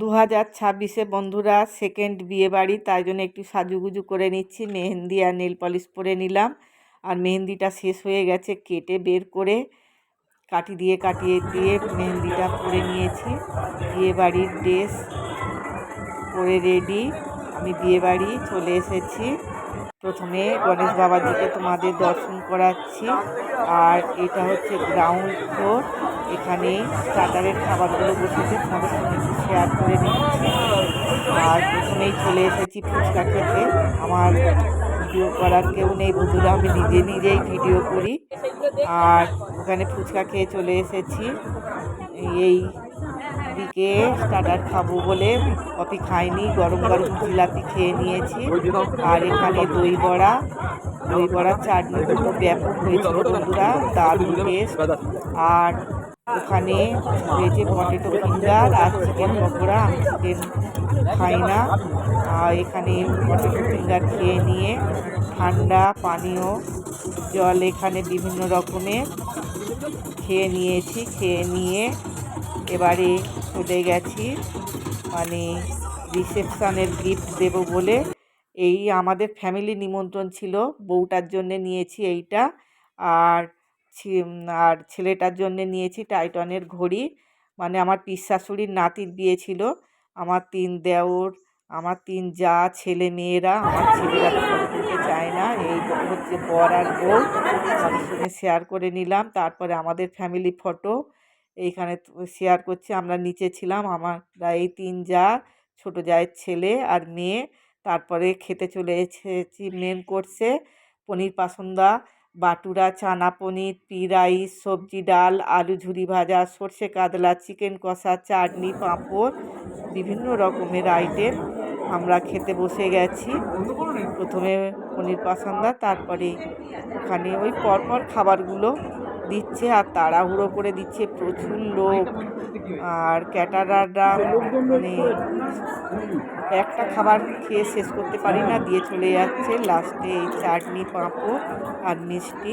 2026-এ বন্ধুরা সেকেন্ড বিয়ে বাড়ি, তাই জন্য একটু সাজুগুজু করে নিচ্ছি। মেহেন্দি আর নেল পলিশ পরে নিলাম। আর মেহেন্দিটা শেষ হয়ে গেছে, কেটে বের করে কাটিয়ে দিয়ে মেহেন্দিটা পরে নিয়েছি। বিয়ে বাড়ির ড্রেস পরে রেডি, আমি বিয়ে বাড়ি চলে এসেছি। প্রথমে গণেশ বাবাজিকে তোমাদের দর্শন করাচ্ছি। আর এটা হচ্ছে গ্রাউন্ড ফ্লোর, এখানে স্টার্টারের খাবারগুলো বসেছে, তোমাদের সঙ্গে একটু শেয়ার করে নিচ্ছি। আর প্রথমেই চলে এসেছি ফুচকা খেতে। আমার ভিডিও করার কেউ নেই বন্ধুরা, আমি নিজেই ভিডিও করি। আর ওখানে ফুচকা খেয়ে চলে এসেছি। এই দিকে স্টার্টার খাবো বলে কফি খাইনি, গরম গরম জিলাপি খেয়ে নিয়েছি। আর এখানে দই বড়া চাটনি দুটো ব্যাপক হয়েছিল বন্ধুরা, দারুণ টেস্ট। আর ওখানে হয়েছে পটেটো ফিঙ্গার আর চিকেন পকোড়া, আমি চিকেন খাই না। আর এখানে পটেটো ফিঙ্গার খেয়ে নিয়ে ঠান্ডা পানীয় জল এখানে বিভিন্ন রকমের খেয়ে নিয়েছি। খেয়ে নিয়ে এবারে চলে গেছি মানে রিসেপশানের গিফট দেব বলে। এই আমাদের ফ্যামিলি নিমন্ত্রণ ছিল, বউটার জন্যে নিয়েছি এইটা। আর আর ছেলেটার জন্যে নিয়েছি টাইটনের ঘড়ি। মানে আমার পিসশাশুড়ির নাতির বিয়ে ছিল। আমার 3 দেওর, আমার 3 জা, ছেলে মেয়েরা, আমার ছেলেরা তো ফটো তুলতে চায় না। এই হচ্ছে বর আর বউ, তাদের সঙ্গে শেয়ার করে নিলাম। তারপরে আমাদের ফ্যামিলি ফটো এইখানে শেয়ার করছি। আমরা নিচে ছিলাম, আমরা এই 3 জা, ছোটো জায়ের ছেলে আর মেয়ে। তারপরে খেতে চলে এসেছি মেন কোর্সে। পনির পাসন্দা, বাটুরা, চানা পনির, পি রাইস, সবজি ডাল, আলু ঝুরি ভাজা, সর্ষে কাতলা, চিকেন কষা, চাটনি, পাঁপড়, বিভিন্ন রকমের আইটেম। আমরা খেতে বসে গেছি। প্রথমে পনির পাসন্দা, তারপরে ওখানে ওই পরপর খাবারগুলো দিচ্ছে আর তাড়াহুড়ো করে দিচ্ছে, প্রচুর লোক। আর ক্যাটারাররা মানে একটা খাবার খেয়ে শেষ করতে পারি না, দিয়ে চলে যাচ্ছে। লাস্টে এই চাটনি, পাঁপড় আর মিষ্টি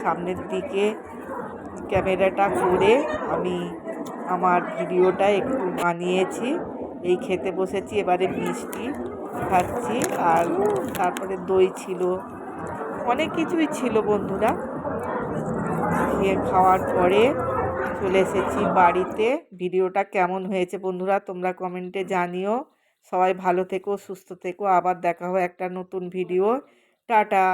সামনের দিকে ক্যামেরাটা করে আমি আমার ভিডিওটা একটু বানিয়েছি। এই খেতে বসেছি, এবারে মিষ্টি খাচ্ছি। আর তারপরে দই ছিল, অনেক কিছুই ছিল বন্ধুরা। খাওয়ার পরে চলে এসেছি বাড়িতে। ভিডিওটা কেমন হয়েছে বন্ধুরা তোমরা কমেন্টে জানিও। সবাই ভালো থেকো, সুস্থ থেকো, আবার দেখা হবে একটা নতুন ভিডিও। টাটা।